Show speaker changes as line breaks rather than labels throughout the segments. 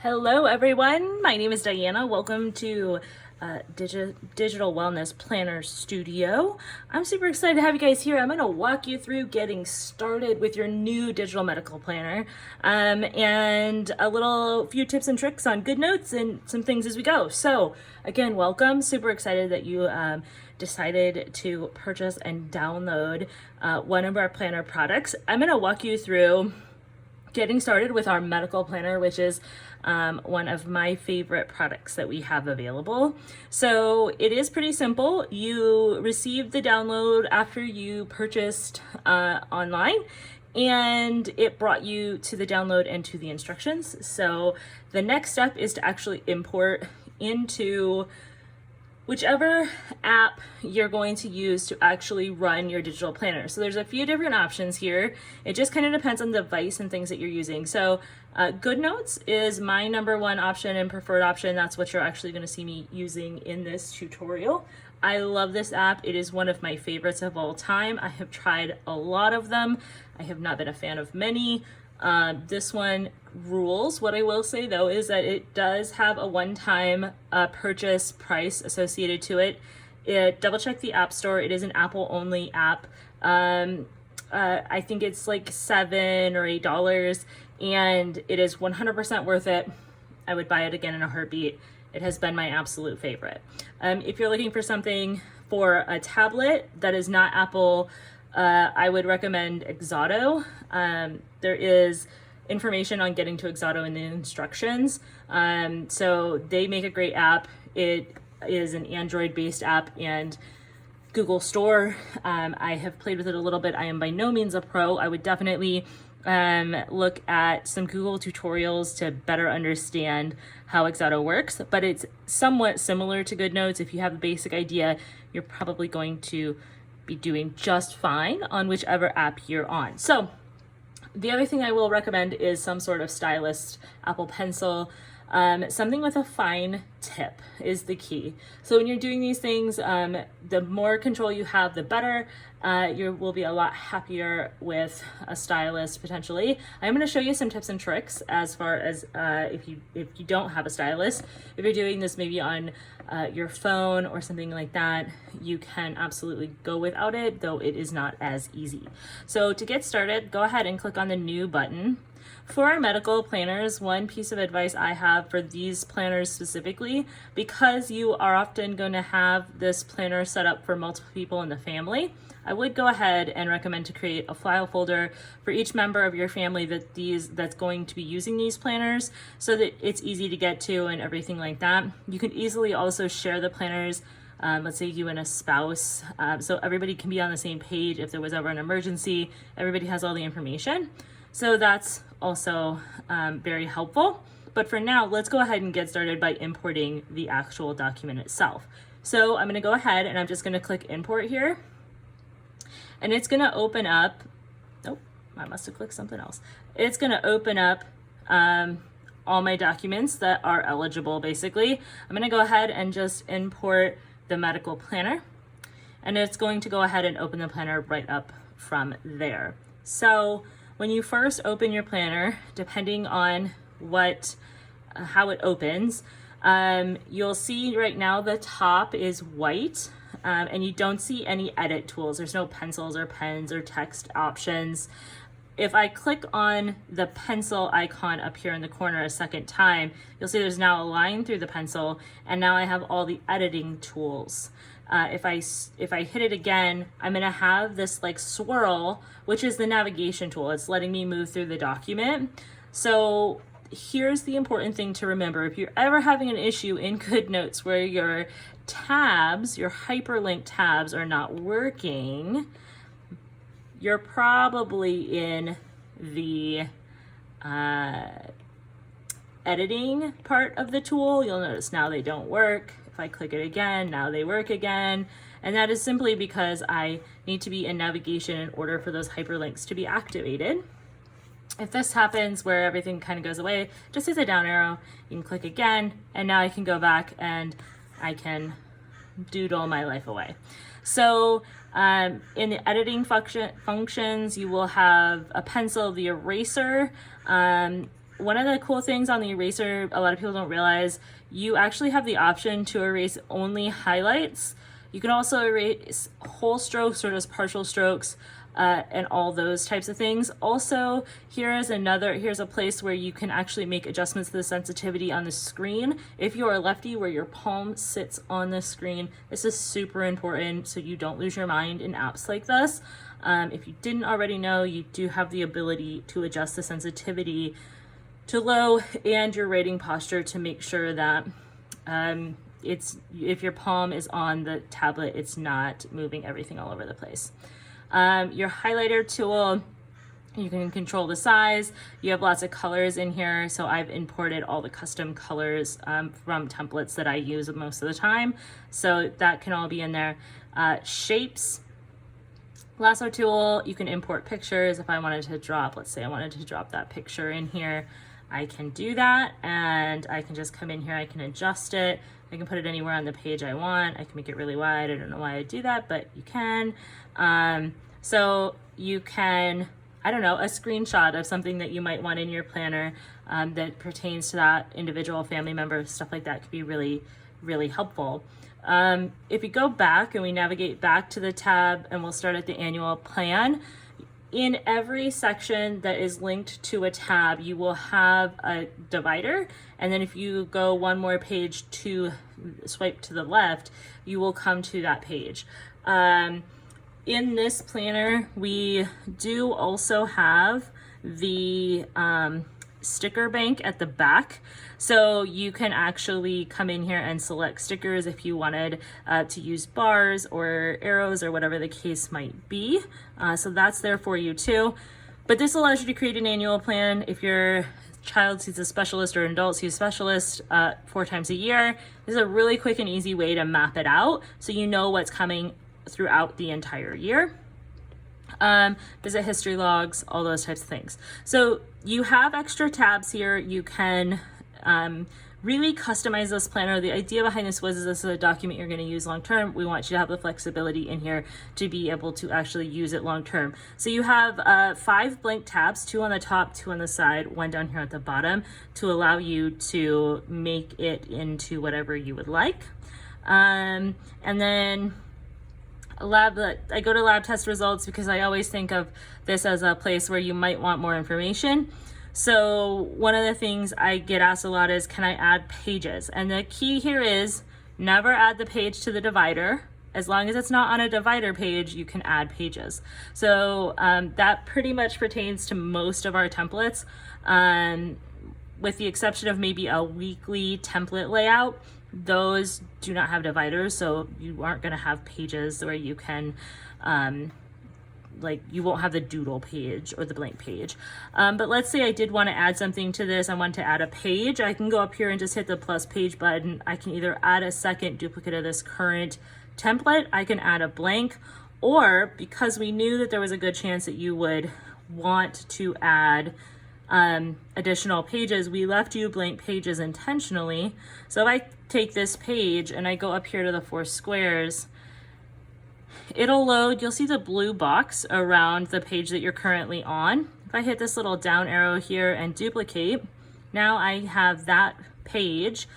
Hello, everyone. My name is Diana. Welcome to Digital Wellness Planner Studio. I'm super excited to have you guys here. I'm going to walk you through getting started with your new digital medical planner and a few tips and tricks on GoodNotes and some things as we go. So, again, welcome. Super excited that you decided to purchase and download one of our planner products. I'm going to walk you through getting started with our medical planner, which is one of my favorite products that we have available. So it is pretty simple. You received the download after you purchased online, and it brought you to the download and to the instructions. So the next step is to actually import into whichever app you're going to use to actually run your digital planner. So there's a few different options here. It just kind of depends on the device and things that you're using. So GoodNotes is my number one option and preferred option. That's what you're actually going to see me using in this tutorial. I love this app. It is one of my favorites of all time. I have tried a lot of them. I have not been a fan of many. This one rules. What I will say though is that it does have a one-time purchase price associated to it. Double check the App Store. It is an Apple only app. I think it's like $7 or $8, and it is 100% worth it. I would buy it again in a heartbeat. It has been my absolute favorite. If you're looking for something for a tablet that is not Apple, I would recommend Exado. There is information on getting to Exado in the instructions. So they make a great app. It is an Android-based app and Google Store. I have played with it a little bit. I am by no means a pro. I would definitely look at some Google tutorials to better understand how Exado works, but it's somewhat similar to GoodNotes. If you have the basic idea, you're probably going to be doing just fine on whichever app you're on. So the other thing I will recommend is some sort of stylus, Apple Pencil, something with a fine tip is the key. So when you're doing these things, the more control you have, the better. You will be a lot happier with a stylus potentially. I'm going to show you some tips and tricks as far as if you don't have a stylus. If you're doing this maybe on your phone or something like that, you can absolutely go without it, though it is not as easy. So to get started, go ahead and click on the new button. For our medical planners, one piece of advice I have for these planners specifically, because you are often going to have this planner set up for multiple people in the family, I would go ahead and recommend to create a file folder for each member of your family that's going to be using these planners so that it's easy to get to and everything like that. You can easily also share the planners. Let's say you and a spouse, so everybody can be on the same page. If there was ever an emergency, everybody has all the information. So that's also very helpful. But for now, let's go ahead and get started by importing the actual document itself. So I'm going to go ahead and I'm just going to click import here. And it's going to open up, oh, I must have clicked something else. It's going to open up all my documents that are eligible, basically. I'm going to go ahead and just import the medical planner. And it's going to go ahead and open the planner right up from there. So when you first open your planner, depending on how it opens, you'll see right now the top is white. And you don't see any edit tools. There's no pencils or pens or text options. If I click on the pencil icon up here in the corner a second time, you'll see there's now a line through the pencil, and now I have all the editing tools. If I hit it again, I'm gonna have this like swirl, which is the navigation tool. It's letting me move through the document. So here's the important thing to remember. If you're ever having an issue in GoodNotes where your tabs, your hyperlink tabs are not working, you're probably in the editing part of the tool. You'll notice now they don't work. If I click it again, now they work again. And that is simply because I need to be in navigation in order for those hyperlinks to be activated. If this happens where everything kind of goes away, just hit the down arrow, you can click again, and now I can go back and I can doodle my life away. So in the editing functions, you will have a pencil, the eraser, one of the cool things on the eraser, a lot of people don't realize, you actually have the option to erase only highlights. You can also erase whole strokes or just partial strokes, and all those types of things. Also, here's a place where you can actually make adjustments to the sensitivity on the screen. If you're a lefty, where your palm sits on the screen, this is super important so you don't lose your mind in apps like this. If you didn't already know, you do have the ability to adjust the sensitivity to low and your writing posture to make sure that if your palm is on the tablet, it's not moving everything all over the place. Your highlighter tool, you can control the size. You have lots of colors in here, so I've imported all the custom colors from templates that I use most of the time, so that can all be in there. Shapes, lasso tool, you can import pictures. If I wanted to drop, let's say I wanted to drop that picture in here, I can do that, and I can just come in here, I can adjust it. I can put it anywhere on the page I want. I can make it really wide. I don't know why I do that, but you can. So you can, I don't know, a screenshot of something that you might want in your planner that pertains to that individual family member, stuff like that could be really, really helpful. If we go back and we navigate back to the tab, and we'll start at the annual plan, in every section that is linked to a tab, you will have a divider. And then if you go one more page to swipe to the left, you will come to that page. In this planner, we do also have the sticker bank at the back. So you can actually come in here and select stickers if you wanted to use bars or arrows or whatever the case might be. So that's there for you too. But this allows you to create an annual plan if your child sees a specialist or an adult sees a specialist 4 times a year. This is a really quick and easy way to map it out so you know what's coming throughout the entire year. Visit history logs, all those types of things. So you have extra tabs here. You can really customize this planner. The idea behind this was this is a document you're going to use long term. We want you to have the flexibility in here to be able to actually use it long term. So you have 5 blank tabs, 2 on the top, 2 on the side, 1 down here at the bottom, to allow you to make it into whatever you would like. And then I go to lab test results because I always think of this as a place where you might want more information. So one of the things I get asked a lot is, can I add pages? And the key here is never add the page to the divider. As long as it's not on a divider page, you can add pages. So that pretty much pertains to most of our templates, with the exception of maybe a weekly template layout. Those do not have dividers, so you aren't going to have pages where you can you won't have the doodle page or the blank page. But let's say I did want to add something to this. I want to add a page. I can go up here and just hit the plus page button. I can either add a second duplicate of this current template, I can add a blank, or because we knew that there was a good chance that you would want to add additional pages, we left you blank pages intentionally. So if I take this page and I go up here to the 4 squares, it'll load. You'll see the blue box around the page that you're currently on. If I hit this little down arrow here and duplicate, now I have that page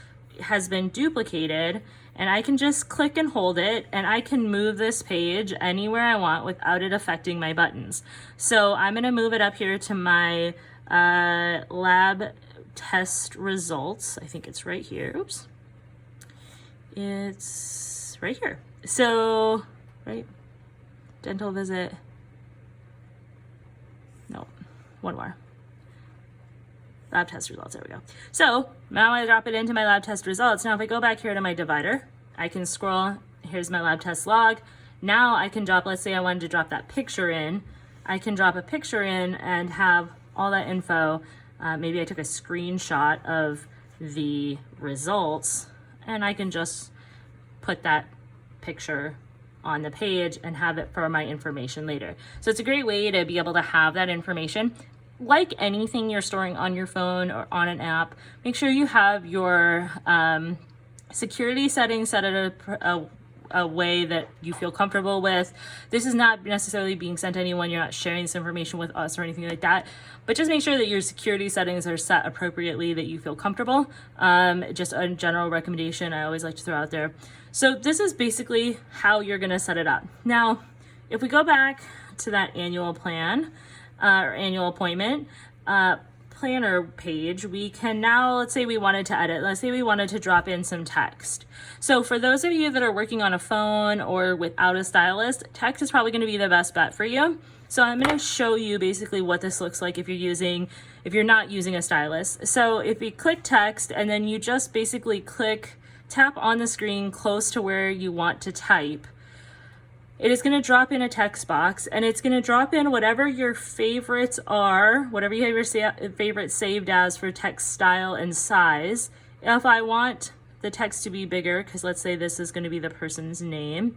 has been duplicated, and I can just click and hold it, and I can move this page anywhere I want without it affecting my buttons. So I'm going to move it up here to my lab test results. I think it's right here. Oops. It's right here. So, right? Dental visit. No, one more. Lab test results, there we go. So now I drop it into my lab test results. Now if I go back here to my divider, I can scroll, here's my lab test log. Now I can drop, let's say I wanted to drop that picture in. I can drop a picture in and have all that info. Maybe I took a screenshot of the results, and I can just put that picture on the page and have it for my information later. So it's a great way to be able to have that information. Like anything you're storing on your phone or on an app, make sure you have your security settings set at a way that you feel comfortable with. This is not necessarily being sent to anyone. You're not sharing this information with us or anything like that, but just make sure that your security settings are set appropriately, that you feel comfortable. Just a general recommendation I always like to throw out there. So this is basically how you're going to set it up. Now, if we go back to that annual plan or annual appointment planner page, we can now, let's say we wanted to edit, let's say we wanted to drop in some text. So for those of you that are working on a phone or without a stylist, text is probably going to be the best bet for you. So I'm going to show you basically what this looks like if you're not using a stylist. So if we click text and then you just basically tap on the screen close to where you want to type, it is going to drop in a text box, and it's going to drop in whatever your favorites are, whatever you have your favorites saved as for text style and size. If I want the text to be bigger, because let's say this is going to be the person's name,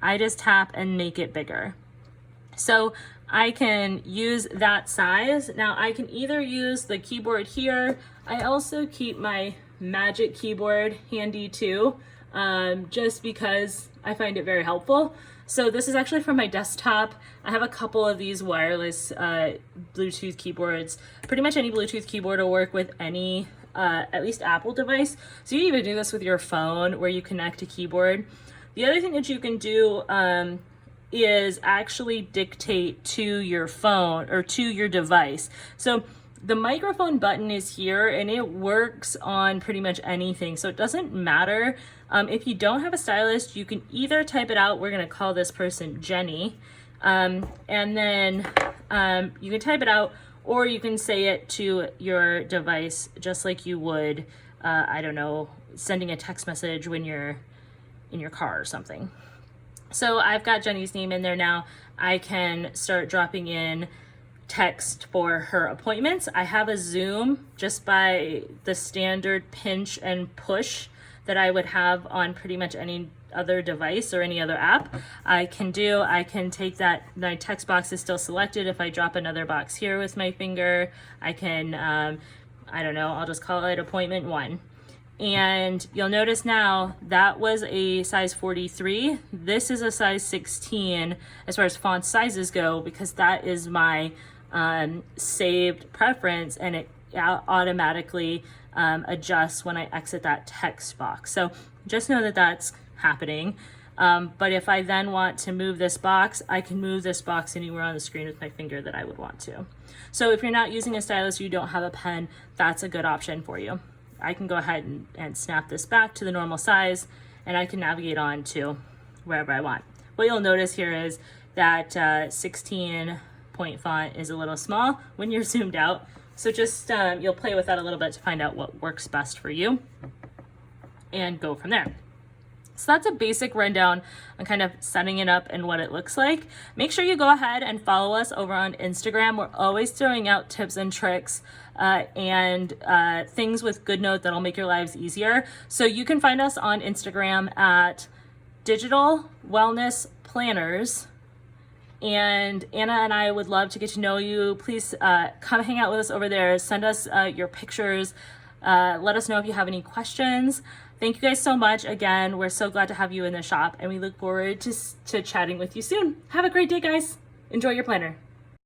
I just tap and make it bigger. So I can use that size. Now I can either use the keyboard here. I also keep my Magic Keyboard handy too, just because I find it very helpful. So this is actually from my desktop. I have a couple of these wireless Bluetooth keyboards. Pretty much any Bluetooth keyboard will work with any, at least Apple device. So you can even do this with your phone where you connect a keyboard. The other thing that you can do is actually dictate to your phone or to your device. So the microphone button is here and it works on pretty much anything. So it doesn't matter. If you don't have a stylist, you can either type it out. We're going to call this person Jenny. And then you can type it out, or you can say it to your device just like you would, I don't know, sending a text message when you're in your car or something. So I've got Jenny's name in there now. I can start dropping in text for her appointments. I have a zoom just by the standard pinch and push that I would have on pretty much any other device or any other app. I can take that, my text box is still selected. If I drop another box here with my finger, I can, I don't know, I'll just call it appointment 1. And you'll notice now that was a size 43. This is a size 16 as far as font sizes go, because that is my saved preference, and it automatically adjusts when I exit that text box. So just know that that's happening. But if I then want to move this box, I can move this box anywhere on the screen with my finger that I would want to. So if you're not using a stylus, you don't have a pen, that's a good option for you. I can go ahead and snap this back to the normal size, and I can navigate on to wherever I want. What you'll notice here is that 16 point font is a little small when you're zoomed out. So just you'll play with that a little bit to find out what works best for you and go from there. So that's a basic rundown on kind of setting it up and what it looks like. Make sure you go ahead and follow us over on Instagram. We're always throwing out tips and tricks and things with GoodNote that'll make your lives easier. So you can find us on Instagram at Digital Wellness Planners. And Anna and I would love to get to know you. Please come hang out with us over there. Send us your pictures. Let us know if you have any questions. Thank you guys so much. Again, we're so glad to have you in the shop, and we look forward to chatting with you soon. Have a great day, guys. Enjoy your planner.